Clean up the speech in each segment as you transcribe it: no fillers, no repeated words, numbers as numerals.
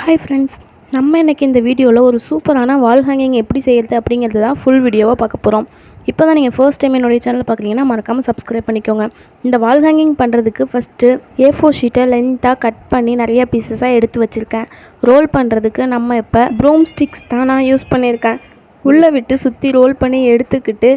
Hi friends, நம்ம இன்றைக்கி இந்த வீடியோவில் ஒரு சூப்பரான வால் ஹேங்கிங் எப்படி செய்கிறது அப்படிங்கிறது தான் ஃபுல் வீடியோவாக பார்க்க போகிறோம். இப்போ தான் நீங்கள் ஃபர்ஸ்ட் டைம் என்னுடைய சேனல் பார்க்குறீங்கன்னா மறக்காமல் சப்ஸ்கிரைப் பண்ணிக்கோங்க. இந்த வால் ஹேங்கிங் பண்ணுறதுக்கு ஃபஸ்ட்டு A4 ஷீட்டை லென்த்தாக கட் பண்ணி நிறையா பீசஸாக எடுத்து வச்சுருக்கேன். ரோல் பண்ணுறதுக்கு நம்ம இப்போ ப்ரூம் ஸ்டிக்ஸ் தான் நான் யூஸ் பண்ணியிருக்கேன். உள்ளே விட்டு சுற்றி ரோல் பண்ணி எடுத்துக்கிட்டு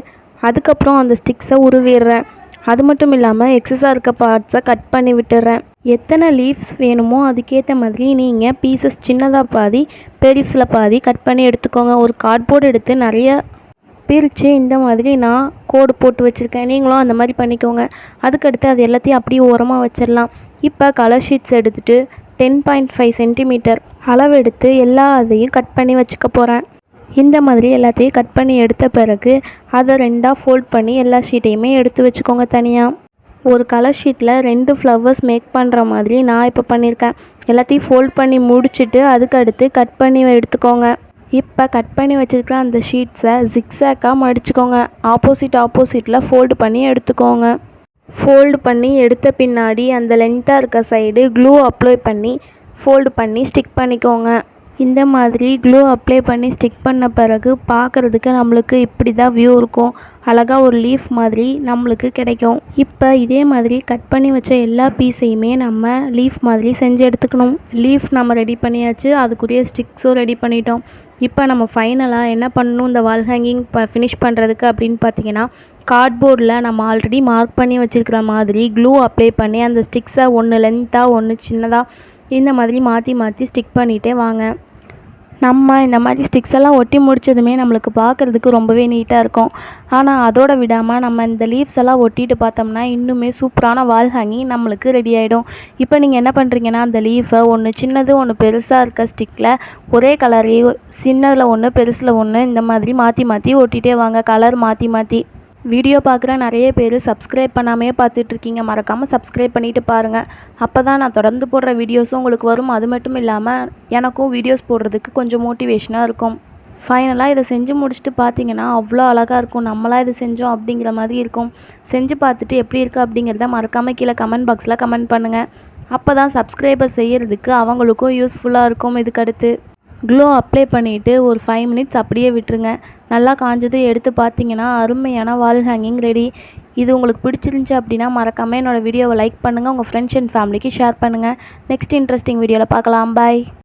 அதுக்கப்புறம் அந்த ஸ்டிக்ஸை உருவிடுறேன். அது மட்டும் இல்லாமல் எக்ஸஸாக இருக்க பார்ட்ஸை கட் பண்ணி விட்டுறேன். எத்தனை லீவ்ஸ் வேணுமோ அதுக்கேற்ற மாதிரி நீங்கள் பீசஸ் சின்னதாக பாதி பெருசில் பாதி கட் பண்ணி எடுத்துக்கோங்க. ஒரு கார்ட்போர்டு எடுத்து நிறைய பிரித்து இந்த மாதிரி நான் கோடு போட்டு வச்சுருக்கேன். நீங்களும் அந்த மாதிரி பண்ணிக்கோங்க. அதுக்கடுத்து அது எல்லாத்தையும் அப்படியே ஓரமாக வச்சிடலாம். இப்போ கலர் ஷீட்ஸ் எடுத்துகிட்டு 10.5 சென்டிமீட்டர் அளவெடுத்து எல்லா அதையும் கட் பண்ணி வச்சுக்க போகிறேன். இந்த மாதிரி எல்லாத்தையும் கட் பண்ணி எடுத்த பிறகு அதை ரெண்டாக ஃபோல்ட் பண்ணி எல்லா ஷீட்டையுமே எடுத்து வச்சுக்கோங்க தனியாக. ஒரு கலர் ஷீட்டில் 2 ஃப்ளவர்ஸ் மேக் பண்ணுற மாதிரி நான் இப்போ பண்ணியிருக்கேன். எல்லாத்தையும் ஃபோல்ட் பண்ணி முடிச்சுட்டு அதுக்கடுத்து கட் பண்ணி எடுத்துக்கோங்க. இப்போ கட் பண்ணி வச்சுருக்கிற அந்த ஷீட்ஸை ஜிக்ஸாக்காக மடிச்சுக்கோங்க. ஆப்போசிட்டில் ஃபோல்டு பண்ணி எடுத்துக்கோங்க. ஃபோல்டு பண்ணி எடுத்த பின்னாடி அந்த லென்த்தாக இருக்க சைடு க்ளூ அப்ளை பண்ணி ஃபோல்டு பண்ணி ஸ்டிக் பண்ணிக்கோங்க. இந்த மாதிரி க்ளூ அப்ளை பண்ணி ஸ்டிக் பண்ண பிறகு பார்க்குறதுக்கு நம்மளுக்கு இப்படி தான் வியூ இருக்கும். அழகாக ஒரு லீஃப் மாதிரி நம்மளுக்கு கிடைக்கும். இப்போ இதே மாதிரி கட் பண்ணி வச்ச எல்லா பீஸையுமே நம்ம லீஃப் மாதிரி செஞ்சு எடுத்துக்கணும். லீஃப் நம்ம ரெடி பண்ணியாச்சு, அதுக்குரிய ஸ்டிக்ஸும் ரெடி பண்ணிட்டோம். இப்போ நம்ம ஃபைனலாக என்ன பண்ணணும் இந்த வால் ஹேங்கிங் ஃபினிஷ் பண்ணுறதுக்கு அப்படின்னு பார்த்தீங்கன்னா, கார்ட்போர்டில் நம்ம ஆல்ரெடி மார்க் பண்ணி வச்சுருக்கிற மாதிரி க்ளூ அப்ளை பண்ணி அந்த ஸ்டிக்ஸை ஒன்று லென்த்தாக ஒன்று சின்னதாக இந்த மாதிரி மாற்றி ஸ்டிக் பண்ணிகிட்டே வாங்க. நம்ம இந்த மாதிரி ஸ்டிக்ஸ் எல்லாம் ஒட்டி முடித்ததுமே நம்மளுக்கு பார்க்குறதுக்கு ரொம்பவே நீட்டாக இருக்கும். ஆனால் அதோடு விடாமல் நம்ம இந்த லீவ்ஸ் எல்லாம் ஒட்டிட்டு பார்த்தோம்னா இன்னுமே சூப்பரான வால் ஹேங்கிங் நம்மளுக்கு ரெடி ஆகிடும். இப்போ நீங்கள் என்ன பண்ணுறீங்கன்னா, அந்த லீஃபை ஒன்று சின்னது ஒன்று பெருசாக இருக்க ஸ்டிக்கில் ஒரே கலரே சின்னதில் ஒன்று பெருசில் ஒன்று இந்த மாதிரி மாற்றி ஒட்டிகிட்டே வாங்க. கலர் மாற்றி வீடியோ பார்க்குற நிறைய பேர் சப்ஸ்கிரைப் பண்ணாமே பார்த்துட்ருக்கீங்க. மறக்காமல் சப்ஸ்கிரைப் பண்ணிவிட்டு பாருங்கள். அப்போ தான் நான் தொடர்ந்து போடுற வீடியோஸும் உங்களுக்கு வரும். அது மட்டும் இல்லாமல் எனக்கும் வீடியோஸ் போடுறதுக்கு கொஞ்சம் மோட்டிவேஷனாக இருக்கும். ஃபைனலாக இதை செஞ்சு முடிச்சுட்டு பார்த்தீங்கன்னா அவ்வளோ அழகாக இருக்கும். நம்மளாக இதை செஞ்சோம் அப்படிங்கிற மாதிரி இருக்கும். செஞ்சு பார்த்துட்டு எப்படி இருக்குது அப்படிங்கிறத மறக்காமல் கீழே கமெண்ட் பாக்ஸில் கமெண்ட் பண்ணுங்கள். அப்போ தான் சப்ஸ்கிரைபர் செய்கிறதுக்கு அவங்களுக்கும் யூஸ்ஃபுல்லாக இருக்கும். இதுக்கடுத்து க்ளோ அப்ளை பண்ணிவிட்டு ஒரு 5 மினிட்ஸ் அப்படியே விட்டுருங்க. நல்லா காஞ்சதும் எடுத்து பார்த்தீங்கன்னா அருமையான வால் ஹேங்கிங் ரெடி. இது உங்களுக்கு பிடிச்சிருந்துச்சி அப்படின்னா மறக்காமல் என்னோடய வீடியோவை லைக் பண்ணுங்கள். உங்கள் ஃப்ரெண்ட்ஸ் அண்ட் ஃபேமிலிக்கு ஷேர் பண்ணுங்கள். நெக்ஸ்ட் இன்ட்ரெஸ்டிங் வீடியோவில் பார்க்கலாம். பாய்.